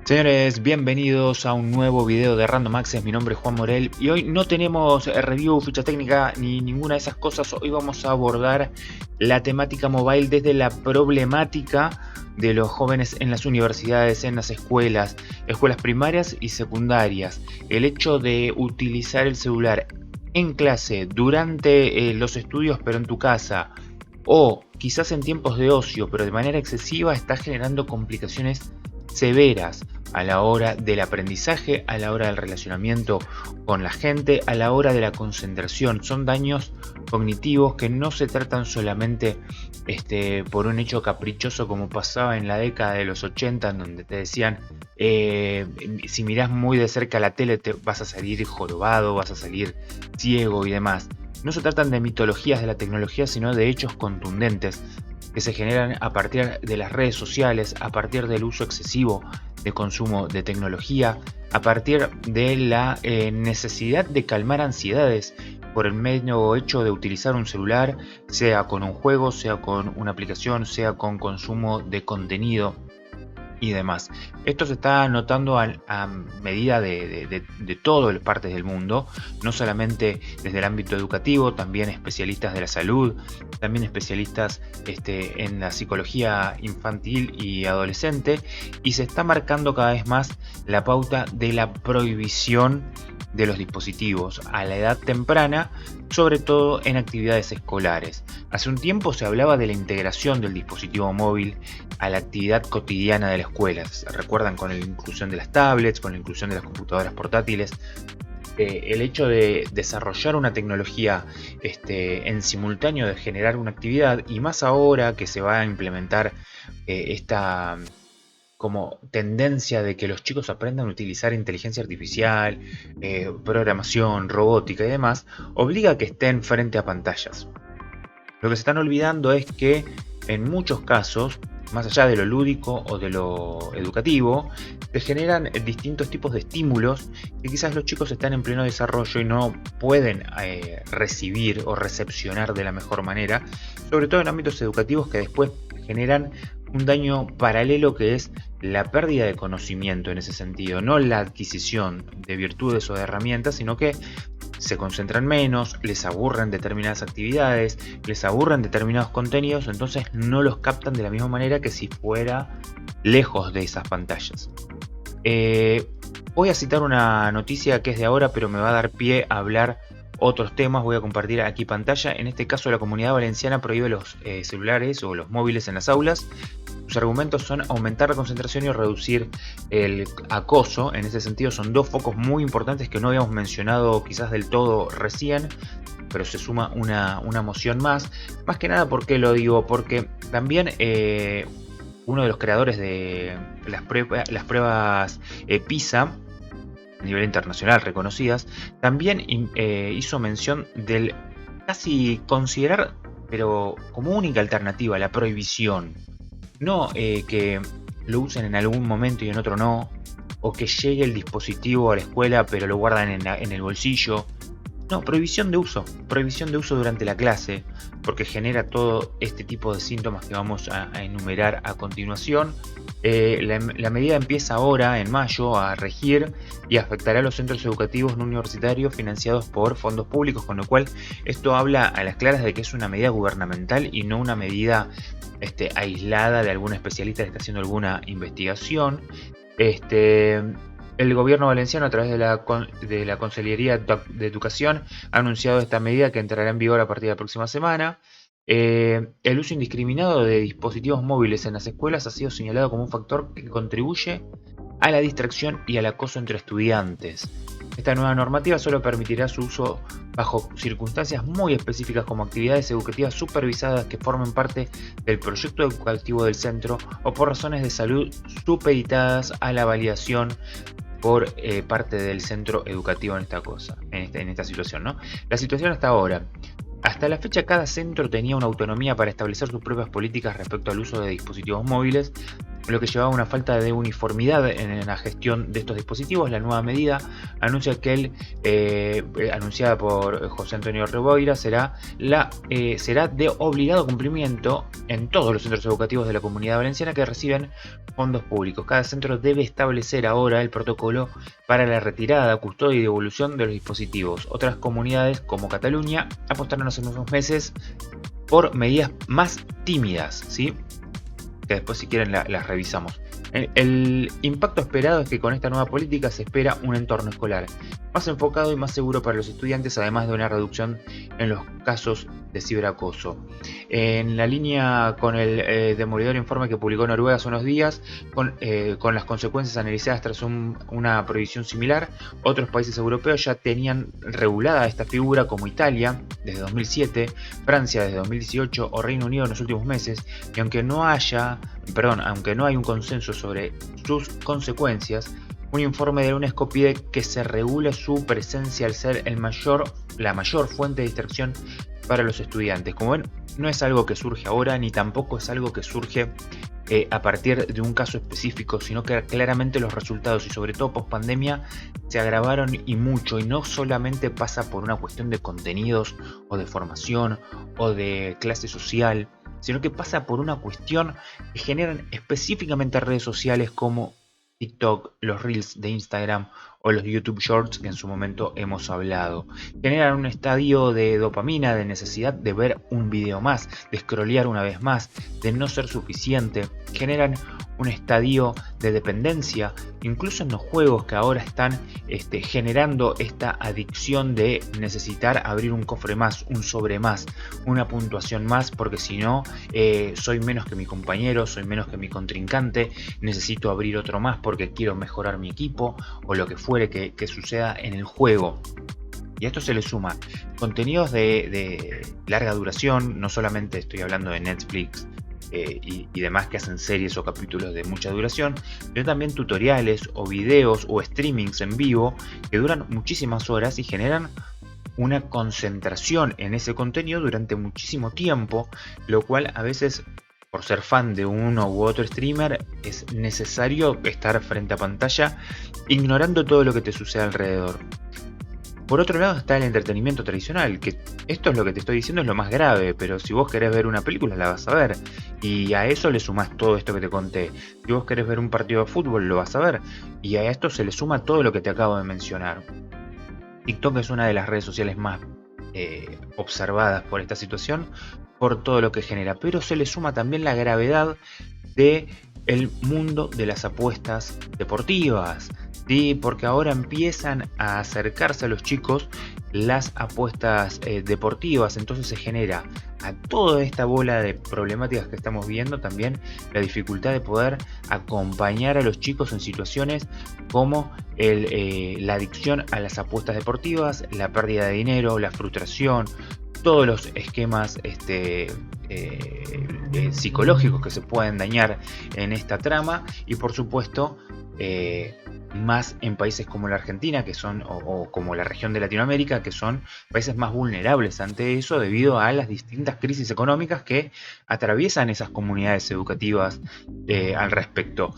Señores, bienvenidos a un nuevo video de Random Access. Mi nombre es Juan Morel y hoy no tenemos review, ficha técnica ni ninguna de esas cosas. Hoy vamos a abordar la temática mobile desde la problemática de los jóvenes en las universidades, en las escuelas primarias y secundarias. El hecho de utilizar el celular en clase, durante los estudios pero en tu casa, o quizás en tiempos de ocio pero de manera excesiva, está generando complicaciones severas a la hora del aprendizaje, a la hora del relacionamiento con la gente, a la hora de la concentración. Son daños cognitivos que no se tratan solamente por un hecho caprichoso como pasaba en la década de los 80, en donde te decían si mirás muy de cerca la tele te vas a salir jorobado, vas a salir ciego y demás. No se tratan de mitologías de la tecnología, sino de hechos contundentes que se generan a partir de las redes sociales, a partir del uso excesivo de consumo de tecnología, a partir de la necesidad de calmar ansiedades por el medio hecho de utilizar un celular, sea con un juego, sea con una aplicación, sea con consumo de contenido y demás. Esto se está notando a medida de todas las partes del mundo, no solamente desde el ámbito educativo, también especialistas de la salud, también especialistas en la psicología infantil y adolescente, y se está marcando cada vez más la pauta de la prohibición de los dispositivos a la edad temprana, sobre todo en actividades escolares. Hace un tiempo se hablaba de la integración del dispositivo móvil a la actividad cotidiana de la escuela. ¿Se recuerdan? Con la inclusión de las tablets, con la inclusión de las computadoras portátiles. El hecho de desarrollar una tecnología en simultáneo de generar una actividad, y más ahora que se va a implementar esta como tendencia de que los chicos aprendan a utilizar inteligencia artificial, programación, robótica y demás, obliga a que estén frente a pantallas. Lo que se están olvidando es que en muchos casos, más allá de lo lúdico o de lo educativo, se generan distintos tipos de estímulos que quizás los chicos están en pleno desarrollo y no pueden recibir o recepcionar de la mejor manera, sobre todo en ámbitos educativos que después generan un daño paralelo, que es la pérdida de conocimiento en ese sentido, no la adquisición de virtudes o de herramientas, sino que se concentran menos, les aburren determinadas actividades, les aburren determinados contenidos, entonces no los captan de la misma manera que si fuera lejos de esas pantallas. Voy a citar una noticia que es de ahora, pero me va a dar pie a hablar otros temas. Voy a compartir aquí pantalla. En este caso, la Comunidad Valenciana prohíbe los celulares o los móviles en las aulas. Sus argumentos son aumentar la concentración y reducir el acoso. En ese sentido, son dos focos muy importantes que no habíamos mencionado quizás del todo recién, pero se suma una moción más. Más que nada, ¿por qué lo digo? Porque también uno de los creadores de las pruebas PISA a nivel internacional reconocidas, también hizo mención del casi considerar, pero como única alternativa, la prohibición. No que lo usen en algún momento y en otro no, o que llegue el dispositivo a la escuela pero lo guardan en el bolsillo. No, prohibición de uso durante la clase, porque genera todo este tipo de síntomas que vamos a enumerar a continuación. La medida empieza ahora, en mayo, a regir y afectará a los centros educativos no universitarios financiados por fondos públicos, con lo cual esto habla a las claras de que es una medida gubernamental y no una medida aislada de algún especialista que está haciendo alguna investigación. El gobierno valenciano, a través de la Consellería de Educación, ha anunciado esta medida que entrará en vigor a partir de la próxima semana. El uso indiscriminado de dispositivos móviles en las escuelas ha sido señalado como un factor que contribuye a la distracción y al acoso entre estudiantes. Esta nueva normativa solo permitirá su uso bajo circunstancias muy específicas, como actividades educativas supervisadas que formen parte del proyecto educativo del centro o por razones de salud supeditadas a la validación por parte del centro educativo en esta situación, ¿no? La situación hasta ahora. Hasta la fecha, cada centro tenía una autonomía para establecer sus propias políticas respecto al uso de dispositivos móviles, lo que llevaba a una falta de uniformidad en la gestión de estos dispositivos. La nueva medida anuncia anunciada por José Antonio Reboira será de obligado cumplimiento en todos los centros educativos de la Comunidad Valenciana que reciben fondos públicos. Cada centro debe establecer ahora el protocolo para la retirada, custodia y devolución de los dispositivos. Otras comunidades, como Cataluña, apostaron hace unos meses por medidas más tímidas, ¿sí? Que después, si quieren, las revisamos. El impacto esperado es que con esta nueva política se espera un entorno escolar más enfocado y más seguro para los estudiantes, además de una reducción en los casos de ciberacoso. En la línea con el demoledor informe que publicó Noruega hace unos días, con las consecuencias analizadas tras una prohibición similar, otros países europeos ya tenían regulada esta figura, como Italia desde 2007, Francia desde 2018 o Reino Unido en los últimos meses, y aunque no hay un consenso sobre sus consecuencias, un informe de la UNESCO pide que se regule su presencia al ser la mayor fuente de distracción para los estudiantes. Como ven, no es algo que surge ahora, ni tampoco es algo que surge a partir de un caso específico, sino que claramente los resultados, y sobre todo post pandemia, se agravaron y mucho, y no solamente pasa por una cuestión de contenidos o de formación o de clase social, sino que pasa por una cuestión que generan específicamente redes sociales como TikTok, los Reels de Instagram o los YouTube Shorts que en su momento hemos hablado. Generan un estadio de dopamina, de necesidad de ver un video más, de scrollear una vez más, de no ser suficiente. Generan un estadio de dependencia, incluso en los juegos que ahora están generando esta adicción de necesitar abrir un cofre más, un sobre más, una puntuación más, porque si no soy menos que mi compañero, soy menos que mi contrincante, necesito abrir otro más porque quiero mejorar mi equipo o lo que fuere que suceda en el juego. Y a esto se le suma contenidos de larga duración, no solamente estoy hablando de Netflix y demás que hacen series o capítulos de mucha duración, sino también tutoriales o videos o streamings en vivo que duran muchísimas horas y generan una concentración en ese contenido durante muchísimo tiempo, lo cual a veces, por ser fan de uno u otro streamer, es necesario estar frente a pantalla ignorando todo lo que te sucede alrededor. Por otro lado está el entretenimiento tradicional, que esto es lo que te estoy diciendo, es lo más grave, pero si vos querés ver una película la vas a ver, y a eso le sumás todo esto que te conté. Si vos querés ver un partido de fútbol lo vas a ver, y a esto se le suma todo lo que te acabo de mencionar. TikTok es una de las redes sociales más observadas por esta situación, por todo lo que genera, pero se le suma también la gravedad de el mundo de las apuestas deportivas, ¿sí? Porque ahora empiezan a acercarse a los chicos las apuestas deportivas, entonces se genera a toda esta bola de problemáticas que estamos viendo también la dificultad de poder acompañar a los chicos en situaciones como la adicción a las apuestas deportivas, la pérdida de dinero, la frustración, todos los esquemas psicológicos que se pueden dañar en esta trama, y por supuesto más en países como la Argentina, que son o como la región de Latinoamérica, que son países más vulnerables ante eso debido a las distintas crisis económicas que atraviesan esas comunidades educativas al respecto.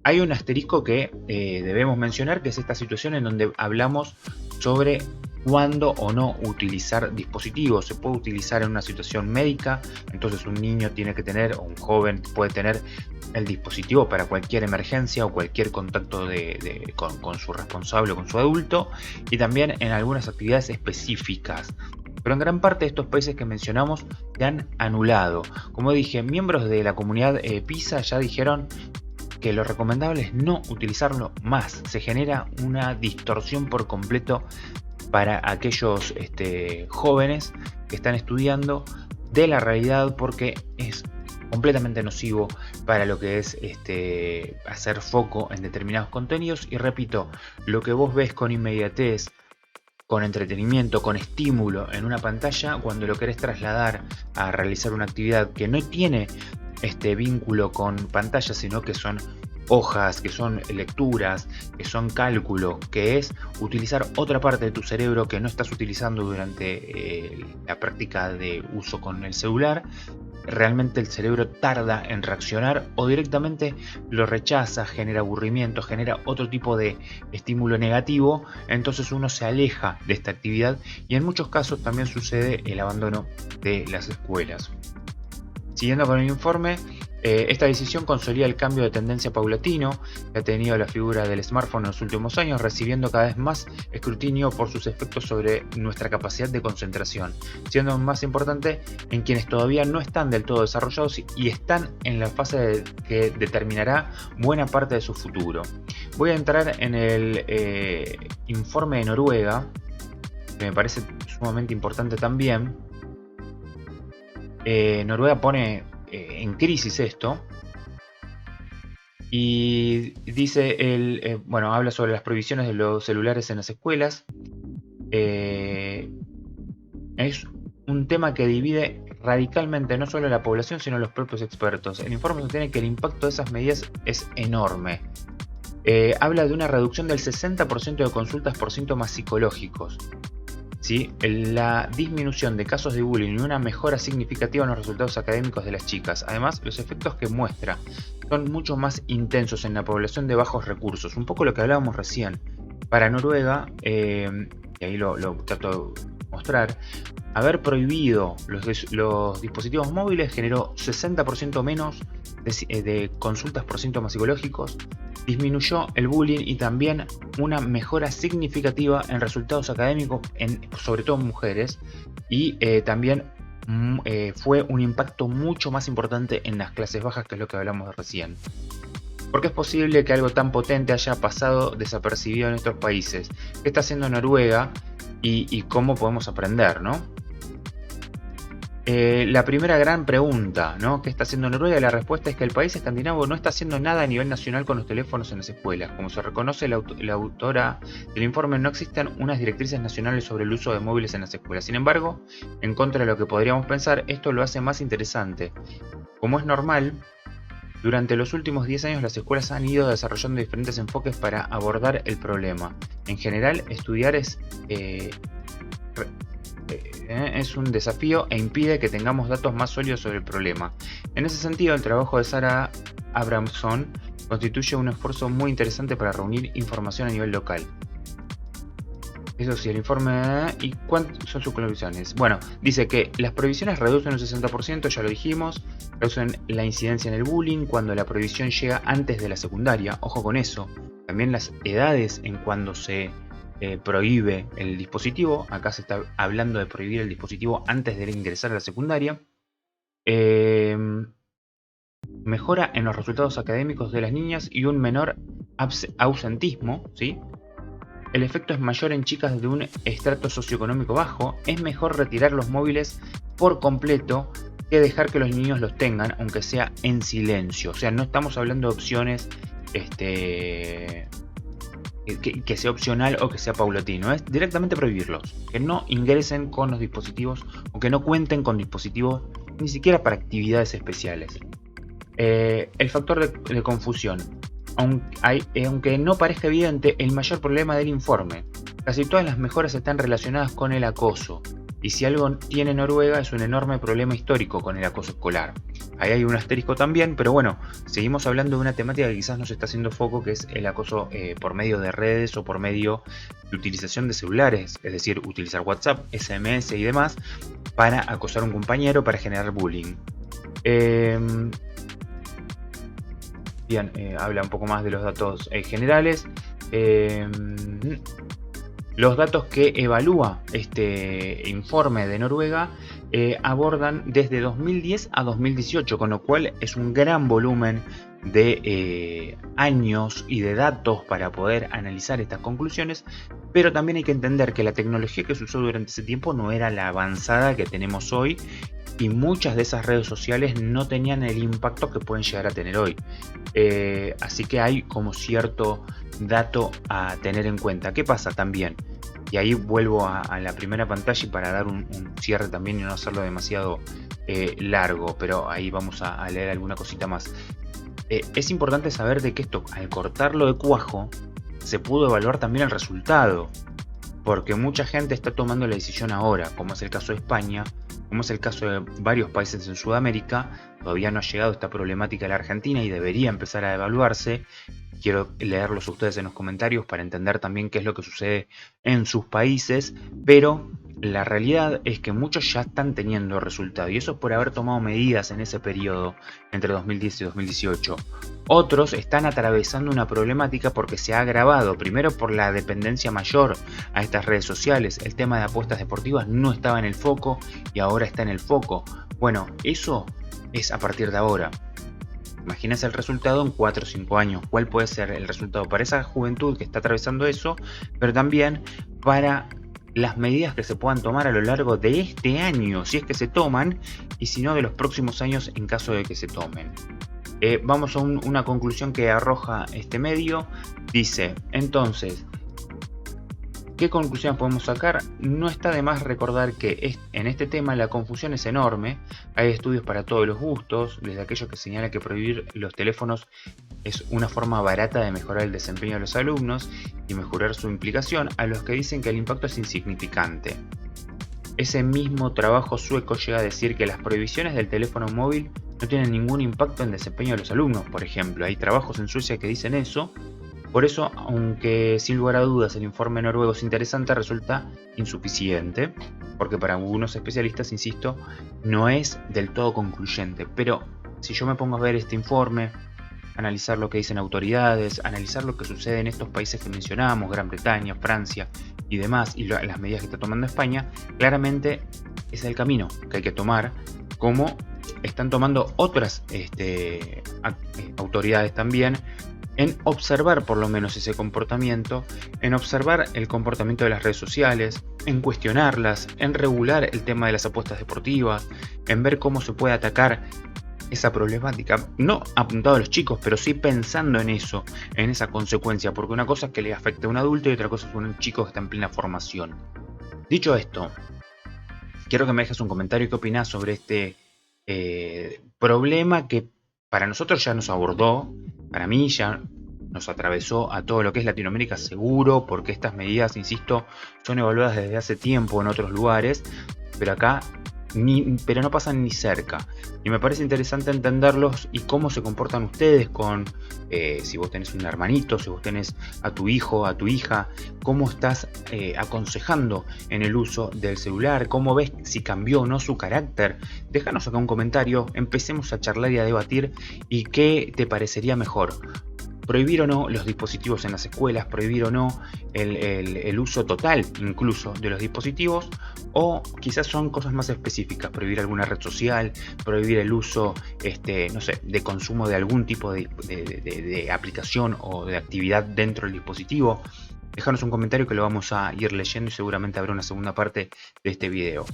Hay un asterisco que debemos mencionar, que es esta situación en donde hablamos sobre cuándo o no utilizar dispositivos. Se puede utilizar en una situación médica, entonces un niño tiene que tener, o un joven puede tener el dispositivo para cualquier emergencia o cualquier contacto con su responsable o con su adulto, y también en algunas actividades específicas. Pero en gran parte de estos países que mencionamos se han anulado. Como dije, miembros de la comunidad PISA ya dijeron que lo recomendable es no utilizarlo más. Se genera una distorsión por completo para aquellos jóvenes que están estudiando de la realidad, porque es completamente nocivo para lo que es hacer foco en determinados contenidos. Y repito, lo que vos ves con inmediatez, con entretenimiento, con estímulo en una pantalla, cuando lo querés trasladar a realizar una actividad que no tiene este vínculo con pantalla, sino que son hojas, que son lecturas, que son cálculo, que es utilizar otra parte de tu cerebro que no estás utilizando durante la práctica de uso con el celular, realmente el cerebro tarda en reaccionar o directamente lo rechaza, genera aburrimiento, genera otro tipo de estímulo negativo, entonces uno se aleja de esta actividad y en muchos casos también sucede el abandono de las escuelas. Siguiendo con el informe, esta decisión consolida el cambio de tendencia paulatino que ha tenido la figura del smartphone en los últimos años, recibiendo cada vez más escrutinio por sus efectos sobre nuestra capacidad de concentración, siendo más importante en quienes todavía no están del todo desarrollados y están en la fase que determinará buena parte de su futuro. Voy a entrar en el informe de Noruega, que me parece sumamente importante también. Noruega pone en crisis esto y dice, bueno, habla sobre las prohibiciones de los celulares en las escuelas. Es un tema que divide radicalmente no solo a la población sino a los propios expertos. El informe sostiene que el impacto de esas medidas es enorme. Habla de una reducción del 60% de consultas por síntomas psicológicos, ¿sí? La disminución de casos de bullying y una mejora significativa en los resultados académicos de las chicas. Además, los efectos que muestra son mucho más intensos en la población de bajos recursos, un poco lo que hablábamos recién. Para Noruega, y ahí lo trato de mostrar, haber prohibido los dispositivos móviles generó 60% menos de consultas por síntomas psicológicos, disminuyó el bullying y también una mejora significativa en resultados académicos, sobre todo en mujeres, y también fue un impacto mucho más importante en las clases bajas, que es lo que hablamos recién. ¿Por qué es posible que algo tan potente haya pasado desapercibido en estos países? ¿Qué está haciendo Noruega y cómo podemos aprender, ¿no? La primera gran pregunta, ¿no? ¿Qué está haciendo Noruega? La respuesta es que el país escandinavo no está haciendo nada a nivel nacional con los teléfonos en las escuelas. Como se reconoce la autora del informe, no existen unas directrices nacionales sobre el uso de móviles en las escuelas. Sin embargo, en contra de lo que podríamos pensar, esto lo hace más interesante. Como es normal, durante los últimos 10 años las escuelas han ido desarrollando diferentes enfoques para abordar el problema. En general, estudiar es un desafío e impide que tengamos datos más sólidos sobre el problema. En ese sentido, el trabajo de Sarah Abramson constituye un esfuerzo muy interesante para reunir información a nivel local. Eso sí, el informe... ¿Y cuántas son sus conclusiones? Bueno, dice que las prohibiciones reducen un 60%, ya lo dijimos, reducen la incidencia en el bullying cuando la prohibición llega antes de la secundaria. Ojo con eso. También las edades en cuando se prohíbe el dispositivo. Acá se está hablando de prohibir el dispositivo antes de ingresar a la secundaria. Mejora en los resultados académicos de las niñas y un menor ausentismo, ¿sí? El efecto es mayor en chicas de un estrato socioeconómico bajo. Es mejor retirar los móviles por completo que dejar que los niños los tengan, aunque sea en silencio. O sea, no estamos hablando de opciones que sea opcional o que sea paulatino. Es directamente prohibirlos. Que no ingresen con los dispositivos o que no cuenten con dispositivos ni siquiera para actividades especiales. El factor de confusión. Aunque no parezca evidente, el mayor problema del informe. Casi todas las mejoras están relacionadas con el acoso. Y si algo tiene Noruega es un enorme problema histórico con el acoso escolar. Ahí hay un asterisco también, pero bueno, seguimos hablando de una temática que quizás nos está haciendo foco, que es el acoso por medio de redes o por medio de utilización de celulares. Es decir, utilizar WhatsApp, SMS y demás para acosar a un compañero, para generar bullying. Bien, habla un poco más de los datos generales. Los datos que evalúa este informe de Noruega abordan desde 2010 a 2018, con lo cual es un gran volumen de años y de datos para poder analizar estas conclusiones, pero también hay que entender que la tecnología que se usó durante ese tiempo no era la avanzada que tenemos hoy, y muchas de esas redes sociales no tenían el impacto que pueden llegar a tener hoy. Así que hay como cierto dato a tener en cuenta. ¿Qué pasa también? Y ahí vuelvo a la primera pantalla y para dar un cierre también y no hacerlo demasiado largo, pero ahí vamos a leer alguna cosita más. Es importante saber de que esto, al cortarlo de cuajo, se pudo evaluar también el resultado, porque mucha gente está tomando la decisión ahora, como es el caso de España, como es el caso de varios países en Sudamérica. Todavía no ha llegado esta problemática a la Argentina y debería empezar a evaluarse. Quiero leerlos a ustedes en los comentarios para entender también qué es lo que sucede en sus países, pero La realidad es que muchos ya están teniendo resultado y eso es por haber tomado medidas en ese periodo entre 2010 y 2018. Otros están atravesando una problemática porque se ha agravado, primero por la dependencia mayor a estas redes sociales. El tema de apuestas deportivas no estaba en el foco y ahora está en el foco. Bueno, eso es a partir de ahora. Imagínense el resultado en 4 o 5 años. ¿Cuál puede ser el resultado para esa juventud que está atravesando eso? Pero también para las medidas que se puedan tomar a lo largo de este año, si es que se toman, y si no, de los próximos años en caso de que se tomen. Vamos a una conclusión que arroja este medio. Dice, entonces, ¿qué conclusión podemos sacar? No está de más recordar que en este tema la confusión es enorme. Hay estudios para todos los gustos, desde aquellos que señalan que prohibir los teléfonos es una forma barata de mejorar el desempeño de los alumnos y mejorar su implicación, a los que dicen que el impacto es insignificante. Ese mismo trabajo sueco llega a decir que las prohibiciones del teléfono móvil no tienen ningún impacto en el desempeño de los alumnos, por ejemplo. Hay trabajos en Suecia que dicen eso. Por eso, aunque sin lugar a dudas el informe noruego es interesante, resulta insuficiente, porque para algunos especialistas, insisto, no es del todo concluyente. Pero si yo me pongo a ver este informe, analizar lo que dicen autoridades, analizar lo que sucede en estos países que mencionamos, Gran Bretaña, Francia y demás, y las medidas que está tomando España, claramente es el camino que hay que tomar, como están tomando otras autoridades también, en observar por lo menos ese comportamiento, en observar el comportamiento de las redes sociales, en cuestionarlas, en regular el tema de las apuestas deportivas, en ver cómo se puede atacar esa problemática, no apuntado a los chicos, pero sí pensando en eso, en esa consecuencia, porque una cosa es que le afecte a un adulto y otra cosa es un chico que está en plena formación. Dicho esto, quiero que me dejes un comentario. ¿Qué opinás sobre este problema que para nosotros ya nos abordó? Para mí ya nos atravesó a todo lo que es Latinoamérica seguro, porque estas medidas, insisto, son evaluadas desde hace tiempo en otros lugares, pero acá pero no pasan ni cerca. Y me parece interesante entenderlos y cómo se comportan ustedes con, si vos tenés un hermanito, si vos tenés a tu hijo, a tu hija, cómo estás aconsejando en el uso del celular, cómo ves si cambió o no su carácter. Déjanos acá un comentario, empecemos a charlar y a debatir y qué te parecería mejor. Prohibir o no los dispositivos en las escuelas, prohibir o no el uso total incluso de los dispositivos, o quizás son cosas más específicas, prohibir alguna red social, prohibir el uso no sé, de consumo de algún tipo de aplicación o de actividad dentro del dispositivo. Déjanos un comentario que lo vamos a ir leyendo y seguramente habrá una segunda parte de este video.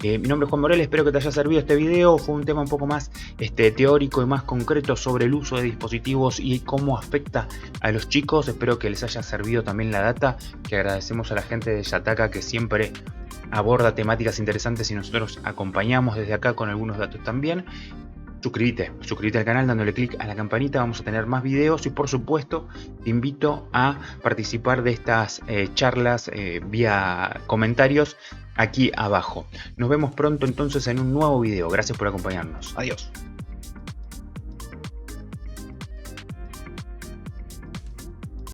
Mi nombre es Juan Morel, espero que te haya servido este video. Fue un tema un poco más teórico y más concreto sobre el uso de dispositivos y cómo afecta a los chicos. Espero que les haya servido también la data, que agradecemos a la gente de Yataka que siempre aborda temáticas interesantes y nosotros acompañamos desde acá con algunos datos también. Suscríbete al canal dándole clic a la campanita, vamos a tener más videos y por supuesto te invito a participar de estas charlas vía comentarios aquí abajo. Nos vemos pronto entonces en un nuevo video, gracias por acompañarnos, adiós.